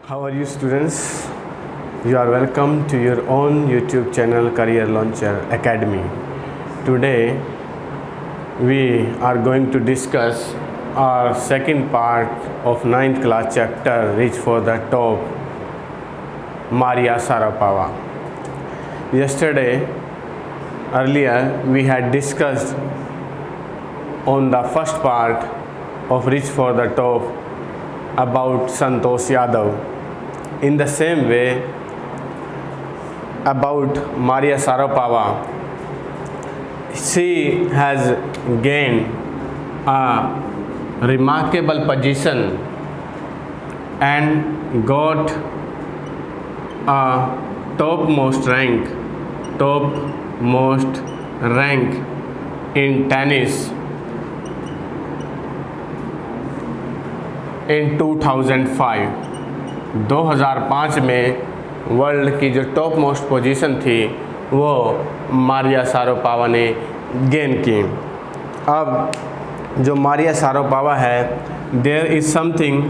How are you, students? You are welcome to your own YouTube channel Career Launcher Academy. Today we are going to discuss our second part of 9th class chapter Reach for the Top, Maria Sharapova. Earlier we had discussed on the first part of Reach for the Top about Santosh Yadav. In the same way, about Maria Sharapova, she has gained a remarkable position and got a topmost rank in tennis in 2005 में world की जो top most position थी वो Maria Sharapova ने gain की। अब जो Maria Sharapova है, there is something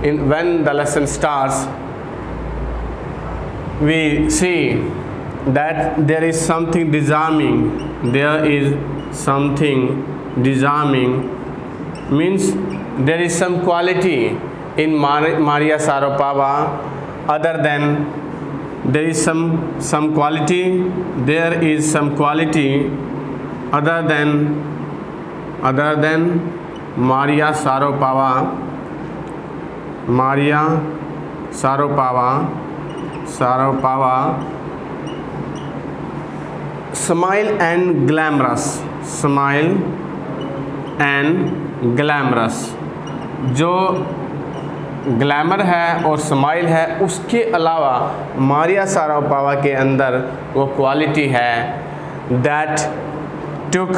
in when the lesson starts we see that there is something disarming means there is some quality in Maria Sharapova other than there is some quality other than Maria Sharapova smile and glamorous जो glamour है और smile है, उसके अलावा Maria Sharapova के अंदर वो quality है that took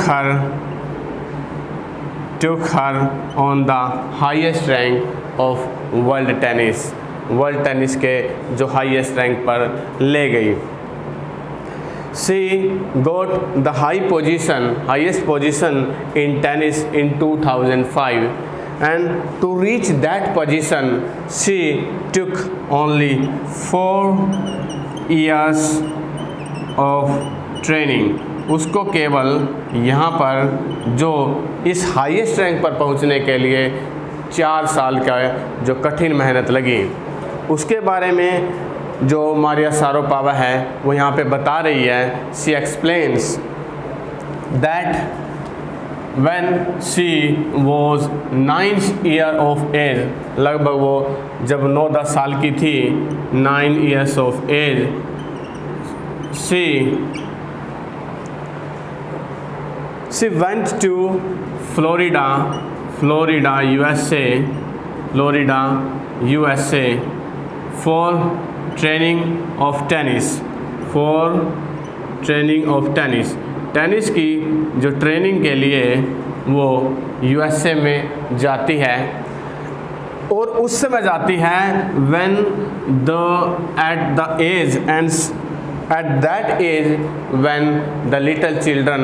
her on the highest rank of world tennis के जो हाईएस्ट रैंक पर ले गई। She got the highest position in tennis in 2005, and to reach that position she took only 4 years of training. उसको केवल यहाँ पर जो इस हाईएस्ट रैंक पर पहुँचने के लिए 4 साल का जो कठिन मेहनत लगी, उसके बारे में जो मारिया शारापोवा है वो यहाँ पे बता रही है। She explains that when she was 9 year of age, लगभग वो जब 9-10 साल की थी, 9 years of age, she went to Florida USA for training of tennis. Tennis की जो ट्रेनिंग के लिए वो USA में जाती है, और उस समय जाती है when at that age when the little children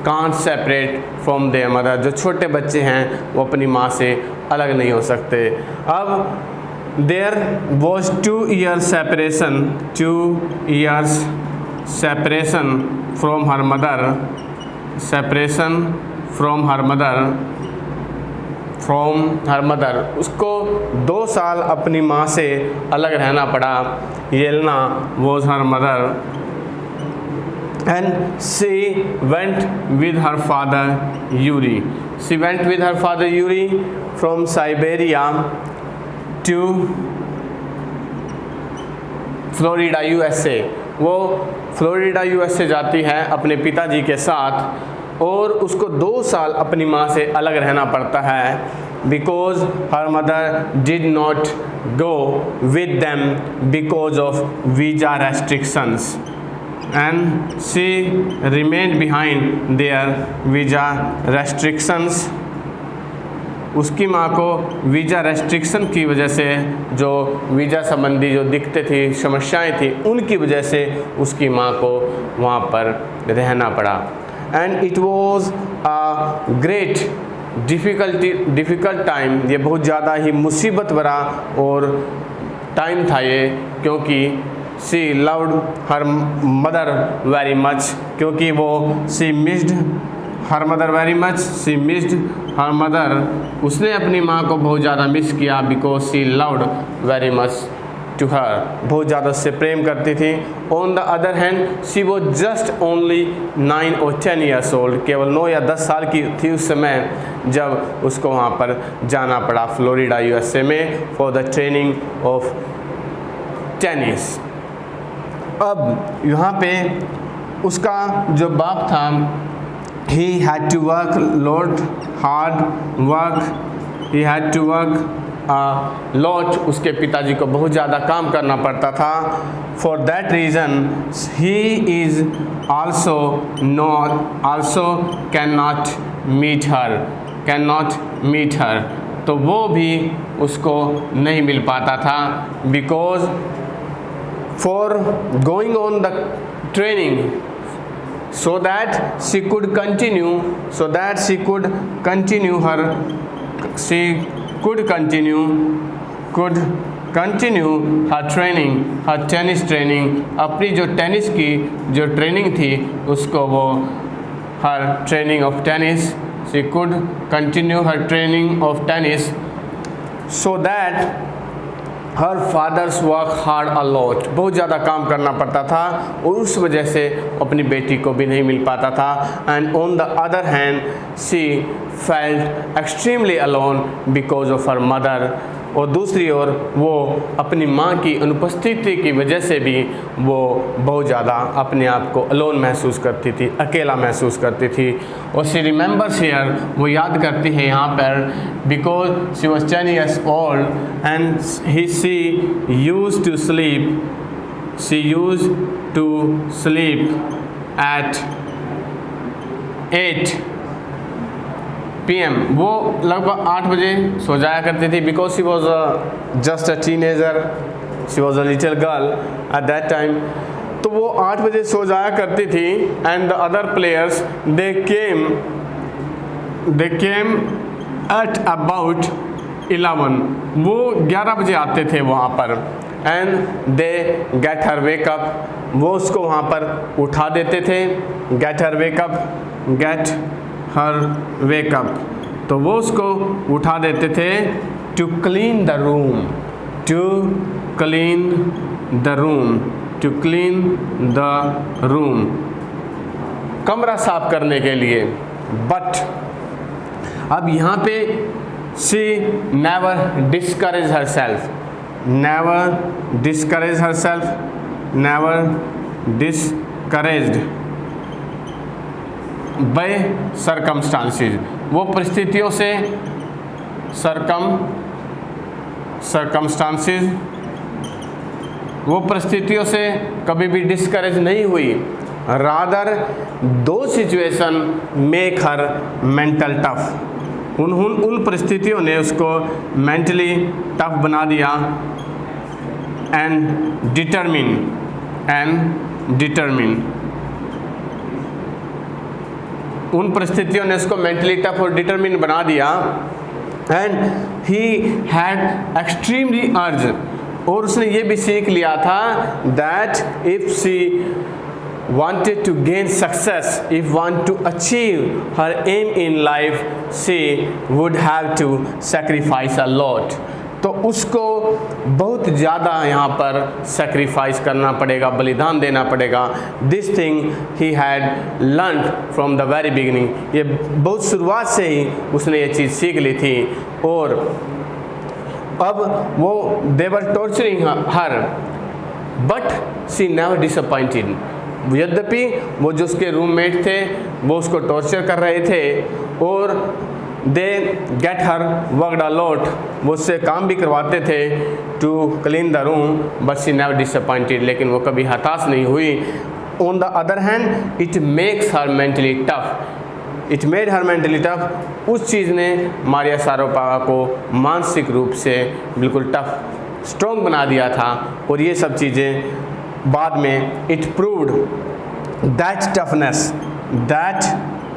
can't separate from their mother, जो छोटे बच्चे हैं वो अपनी माँ से अलग नहीं हो सकते। अब there was 2 years separation from her mother, उसको 2 साल अपनी माँ से अलग रहना पड़ा। Yelena was her mother and she went with her father Yuri from Siberia to Florida USA। वो फ्लोरिडा USA जाती है अपने पिताजी के साथ, और उसको 2 साल अपनी माँ से अलग रहना पड़ता है because her mother did not go with them because of visa restrictions, and she remained behind their visa restrictions। उसकी माँ को वीज़ा रेस्ट्रिक्शन की वजह से, जो वीज़ा संबंधी जो दिक्कतें थी, समस्याएं थी, उनकी वजह से उसकी माँ को वहाँ पर रहना पड़ा। And it was a great difficult time, ये बहुत ज़्यादा ही मुसीबत भरा और टाइम था ये, क्योंकि she loved her mother very much, क्योंकि वो she missed her mother very much, she missed her mother, उसने अपनी माँ को बहुत ज़्यादा मिस किया, because she loved very much to her, बहुत ज़्यादा उससे प्रेम करती थी। On the other hand she was just only 9 और 10 ईयर्स ओल्ड, केवल 9 या 10 साल की थी उस समय जब उसको वहाँ पर जाना पड़ा फ्लोरिडा USA में for the training of tennis. अब यहाँ पे उसका जो बाप था, he had to work lot hard work, he had to work a lot, उसके पिताजी को बहुत ज़्यादा काम करना पड़ता था। For that reason he is also cannot meet her, तो वो भी उसको नहीं मिल पाता था, because for going on the training so that she could continue her training, her tennis training, अपनी जो टेनिस की जो ट्रेनिंग थी उसको वो her training of tennis, she could continue her training of tennis so that her father's work hard a lot, बहुत ज़्यादा काम करना पड़ता था और उस वजह से अपनी बेटी को भी नहीं मिल पाता था। And on the other hand she felt extremely alone because of her mother, और दूसरी ओर वो अपनी माँ की अनुपस्थिति की वजह से भी वो बहुत ज़्यादा अपने आप को अलोन महसूस करती थी, अकेला महसूस करती थी। और शी रिमेंबर्स हियर, वो याद करती है यहाँ पर, because she was 10 years old and she used to sleep at 8 PM, वो लगभग 8 बजे सो जाया करती थी, because she was just a teenager, she was a little girl at that time. तो वो 8 बजे सो जाया करती थी। And the other players they came at about 11, वो 11 बजे आते थे वहाँ पर। And they get her wake up, वो उसको वहाँ पर उठा देते थे। गेट हर वेकअप, तो वो उसको उठा देते थे। टू क्लीन द रूम, कमरा साफ करने के लिए। बट अब यहाँ पे she never discourage discouraged by circumstances, वो परिस्थितियों से वो परिस्थितियों से कभी भी डिस्करेज नहीं हुई। रादर दो situation make her mental tough, उन परिस्थितियों ने उसको मेंटली टफ बना दिया। एंड डिटरमिन, उन परिस्थितियों ने उसको मेंटली टफ और डिटरमिन बना दिया। एंड ही हैड एक्सट्रीमली अर्ज, और उसने ये भी सीख लिया था that if she wanted to gain success, if want to achieve her aim in life, she would have to sacrifice a lot, तो उसको बहुत ज़्यादा यहाँ पर सेक्रीफाइस करना पड़ेगा, बलिदान देना पड़ेगा। This thing he had learn from the very beginning, ये बहुत शुरुआत से ही उसने ये चीज़ सीख ली थी। और अब वो they were torturing her but she never disappointed, यद्यपि वो जो उसके रूममेट थे वो उसको टॉर्चर कर रहे थे और they get her worked a lot, वो उससे काम भी करवाते थे to clean the room, but she never disappointed, लेकिन वो कभी हताश नहीं हुई। On the other hand it makes her mentally tough, it made her mentally tough, उस चीज़ ने मारिया शारापोवा को मानसिक रूप से बिल्कुल टफ स्ट्रॉन्ग बना दिया था। और ये सब चीज़ें बाद में it proved that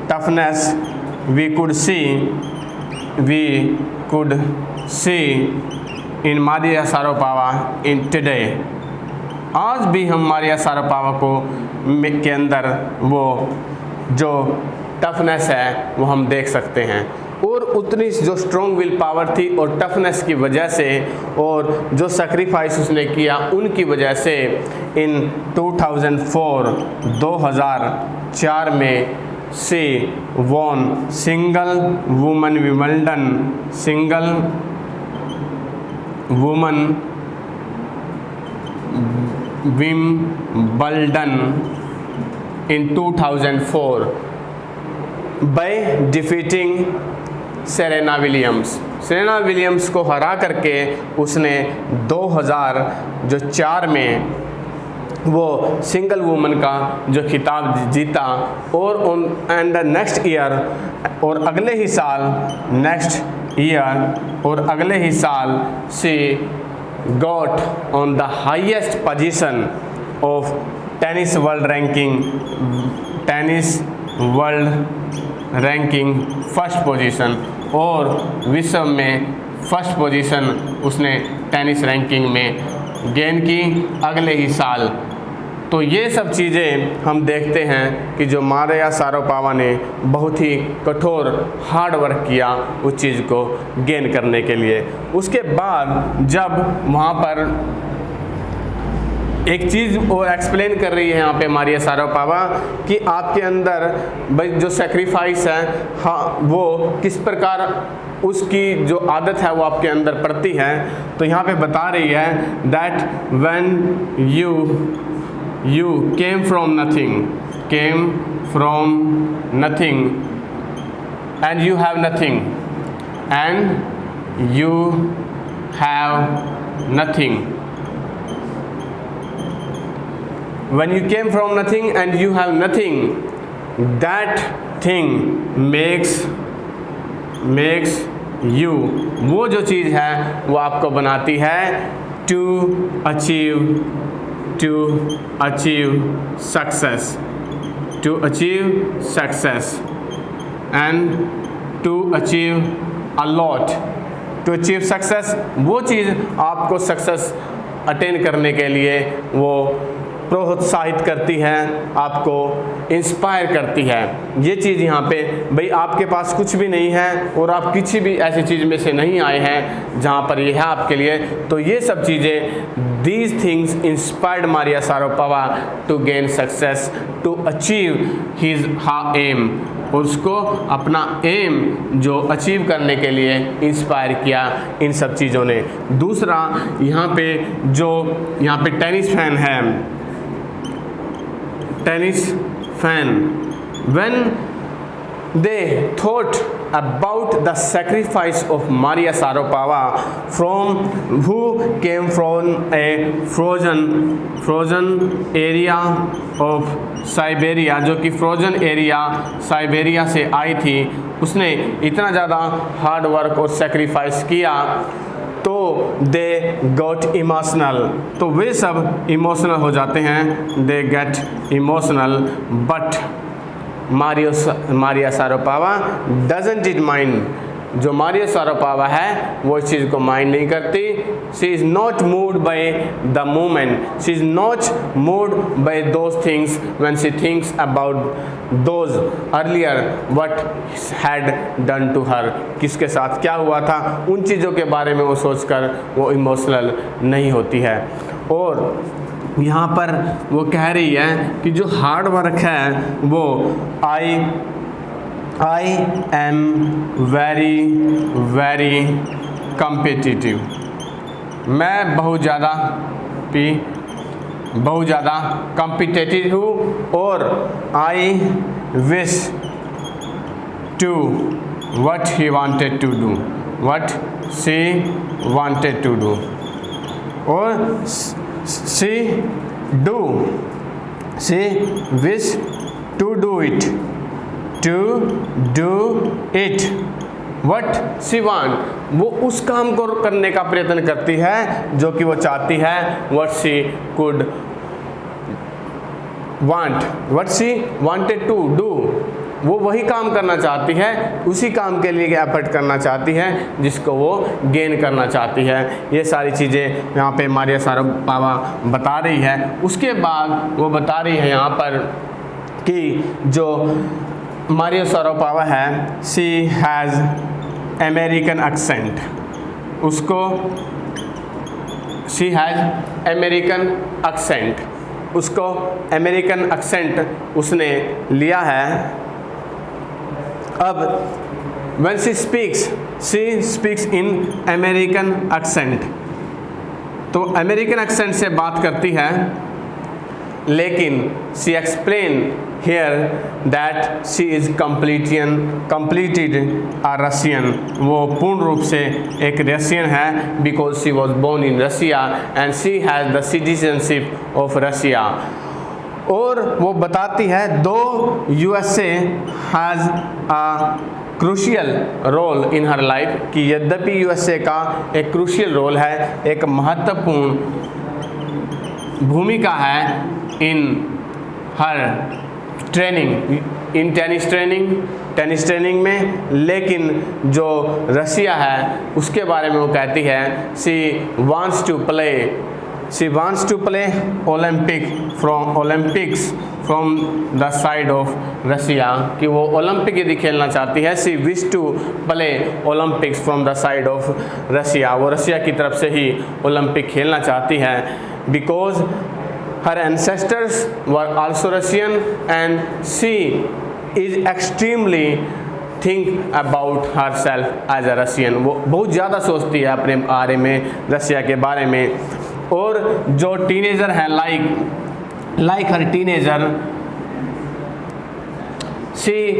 toughness we could see in Maria Sharapova in today. आज भी हम मारिया शारापोवा के अंदर वो जो टफनेस है वो हम देख सकते हैं, और उतनी जो स्ट्रॉन्ग विल पावर थी और टफनेस की वजह से और जो सेक्रीफाइस उसने किया उनकी वजह से इन 2004 में she won single woman Wimbledon in 2004 by defeating Serena Williams को हरा करके उसने 2004 में वो सिंगल वुमन का जो खिताब जीता, और एंड नेक्स्ट ईयर और अगले ही साल she got on the highest position of tennis world ranking first position, और विश्व में फर्स्ट पोजीशन उसने टेनिस रैंकिंग में गेन की अगले ही साल। तो ये सब चीज़ें हम देखते हैं कि जो मारिया शारापोवा ने बहुत ही कठोर हार्ड वर्क किया उस चीज़ को गेन करने के लिए। उसके बाद जब वहाँ पर एक चीज़ वो एक्सप्लेन कर रही है यहाँ पे मारिया शारापोवा कि आपके अंदर भाई जो सेक्रीफाइस है, हाँ, वो किस प्रकार उसकी जो आदत है वो आपके अंदर पड़ती है। तो यहाँ पे बता रही है that when you came from nothing and you have nothing when you came from nothing and you have nothing, that thing makes you, वो जो चीज़ है वो आपको बनाती है to achieve success and to achieve a lot. to achieve success, वो चीज़ आपको success attain करने के लिए वो प्रोत्साहित करती है, आपको इंस्पायर करती है। ये चीज़ यहाँ पे भाई आपके पास कुछ भी नहीं है और आप किसी भी ऐसी चीज़ में से नहीं आए हैं जहाँ पर ये है आपके लिए। तो ये सब चीज़ें these things inspired Maria Sharapova to gain success to achieve his aim, उसको अपना एम जो अचीव करने के लिए इंस्पायर किया इन सब चीज़ों ने। दूसरा यहाँ पे tennis fan when they thought about the sacrifice of Maria Sharapova who came from a frozen area of Siberia, जो कि फ्रोजन एरिया साइबेरिया से आई थी, उसने इतना ज़्यादा हार्ड वर्क और सेक्रीफाइस किया तो दे गॉट इमोशनल, तो वे सब इमोशनल हो जाते हैं, they get emotional. But Maria Sharapova doesn't it mind, जो मारिया शारापोवा है वो इस चीज़ को माइंड नहीं करती। She is not moved by the moment, she is not moved by those things when she thinks about those earlier what had done to her, किसके साथ क्या हुआ था, उन चीज़ों के बारे में वो सोचकर वो इमोशनल नहीं होती है। और यहाँ पर वो कह रही है कि जो हार्ड वर्क है वो I am very competitive, मैं बहुत ज़्यादा कॉम्पिटिटिव हूँ, और I wish to what she wanted to do, और she wish to do it what she want, वो उस काम को करने का प्रयत्न करती है जो कि वो चाहती है, what she could want, what she wanted to do, वो वही काम करना चाहती है, उसी काम के लिए एफर्ट करना चाहती है जिसको वो गेन करना चाहती है। ये सारी चीज़ें यहाँ पे मारिया शारापोवा बता रही है। उसके बाद वो बता रही है यहाँ पर कि जो मारिया शारापोवा है, शी हैज़ अमेरिकन एक्सेंट, उसको शी हैज़ अमेरिकन एक्सेंट, उसको अमेरिकन एक्सेंट उसने लिया है। अब when she speaks in American accent, तो अमेरिकन एक्सेंट से बात करती है, लेकिन she explain here that she is completed a Russian, वो पूर्ण रूप से एक रशियन है, because she was born in Russia and she has the citizenship of Russia। और वो बताती है दो USA has a crucial role in her life, कि यद्यपि USA का एक क्रूशियल रोल है, एक महत्वपूर्ण भूमिका है इन her training, in tennis training में, लेकिन जो रशिया है उसके बारे में वो कहती है she wants to play Olympics from the side of Russia, कि वो ओलंपिक यदि खेलना चाहती है, she wish to play Olympics from the side of Russia, वो रशिया की तरफ से ही ओलंपिक खेलना चाहती है, because her ancestors were also Russian and she is extremely think about herself as a Russian, वो बहुत ज़्यादा सोचती है अपने बारे में, रशिया के बारे में। और जो टीनेजर हैं, like her teenager, she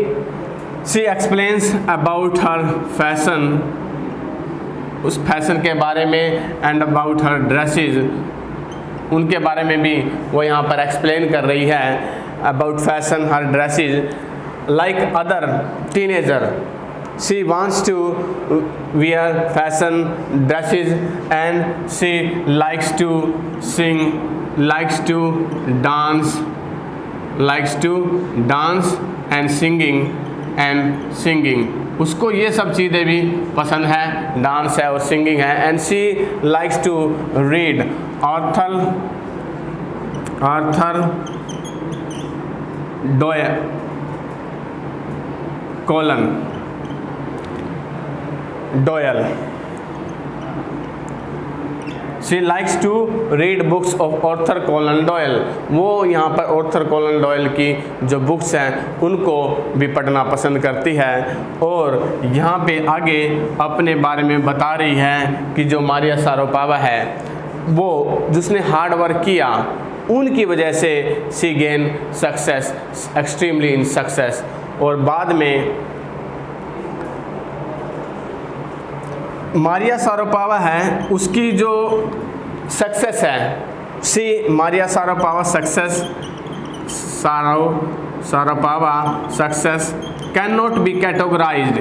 explains about her fashion, उस फैशन के बारे में, and about her dresses, उनके बारे में भी वो यहाँ पर एक्सप्लेन कर रही है, about fashion, her dresses, like other teenager, she wants to wear fashion dresses and she likes to sing, likes to dance and singing, उसको ये सब चीज़ें भी पसंद है, डांस है और सिंगिंग है। And she likes to read Arthur Doyle, she likes to read books of Arthur Conan Doyle, वो यहाँ पर आर्थर कोलन डोयल की जो बुक्स हैं उनको भी पढ़ना पसंद करती है। और यहाँ पे आगे अपने बारे में बता रही है कि जो मारिया शारापोवा है, वो जिसने हार्ड वर्क किया, उनकी वजह से she gain success, extremely in success. और बाद में मारिया शारापोवा है, उसकी जो सक्सेस है, Maria Sharapova success can not be categorised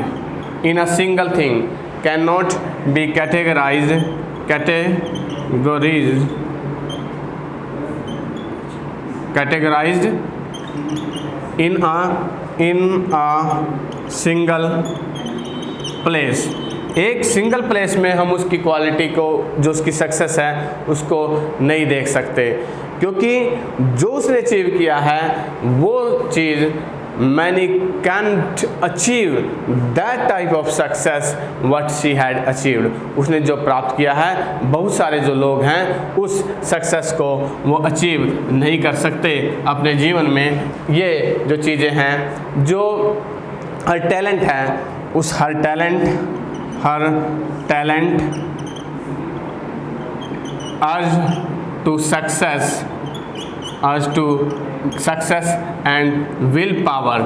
in a single thing, can not be categorised in a single place. एक सिंगल प्लेस में हम उसकी क्वालिटी को, जो उसकी सक्सेस है, उसको नहीं देख सकते, क्योंकि जो उसने अचीव किया है वो चीज़ many can't achieve that type of success what she had achieved, उसने जो प्राप्त किया है, बहुत सारे जो लोग हैं उस सक्सेस को वो अचीव नहीं कर सकते अपने जीवन में। ये जो चीज़ें हैं, जो हर टैलेंट है, उस हर talent urge to success and willpower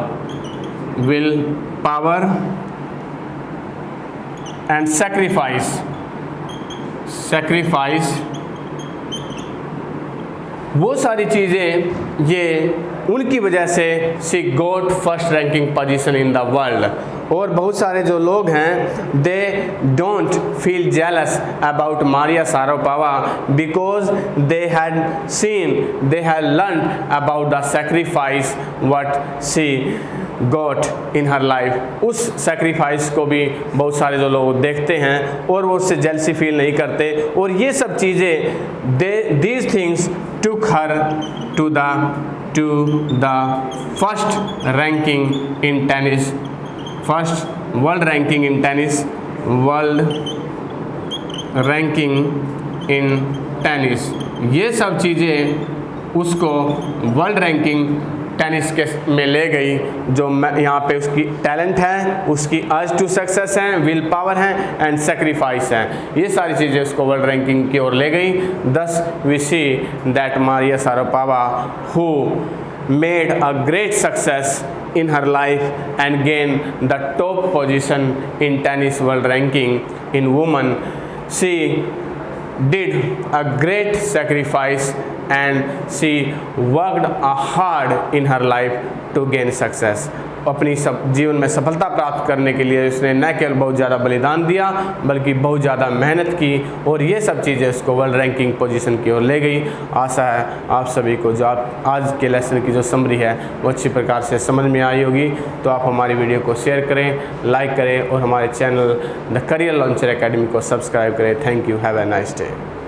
and sacrifice वो सारी चीज़ें, ये उनकी वजह से she got first ranking position in the world. और बहुत सारे जो लोग हैं, they don't feel jealous about Maria Sharapova because they had learn about the sacrifice what she got in her life, उस सेक्रीफाइस को भी बहुत सारे जो लोग देखते हैं और वो उससे जेलसी फील नहीं करते। और ये सब चीज़ें these things took her to the first ranking in tennis, first world ranking in tennis, world ranking in tennis. ये सब चीज़ें उसको वर्ल्ड रैंकिंग टेनिस के में ले गई। जो यहाँ पे उसकी टैलेंट है, उसकी अर्ज टू सक्सेस है, विल पावर है एंड सेक्रीफाइस है, ये सारी चीज़ें उसको वर्ल्ड रैंकिंग की ओर ले गई। Thus we see that Maria Sharapova who made a great success in her life and gained the top position in tennis world ranking in women, she did a great sacrifice and she worked hard in her life to gain success। अपनी जीवन में सफलता प्राप्त करने के लिए उसने न केवल बहुत ज़्यादा बलिदान दिया बल्कि बहुत ज़्यादा मेहनत की और ये सब चीज़ें उसको वर्ल्ड रैंकिंग पोजीशन की ओर ले गई। आशा है आप सभी को जो आप आज के लेसन की जो समरी है वो अच्छी प्रकार से समझ में आई होगी। तो आप हमारी वीडियो को शेयर करें, लाइक करें और हमारे channel the career launcher academy को सब्सक्राइब करें। Thank you, have a nice day.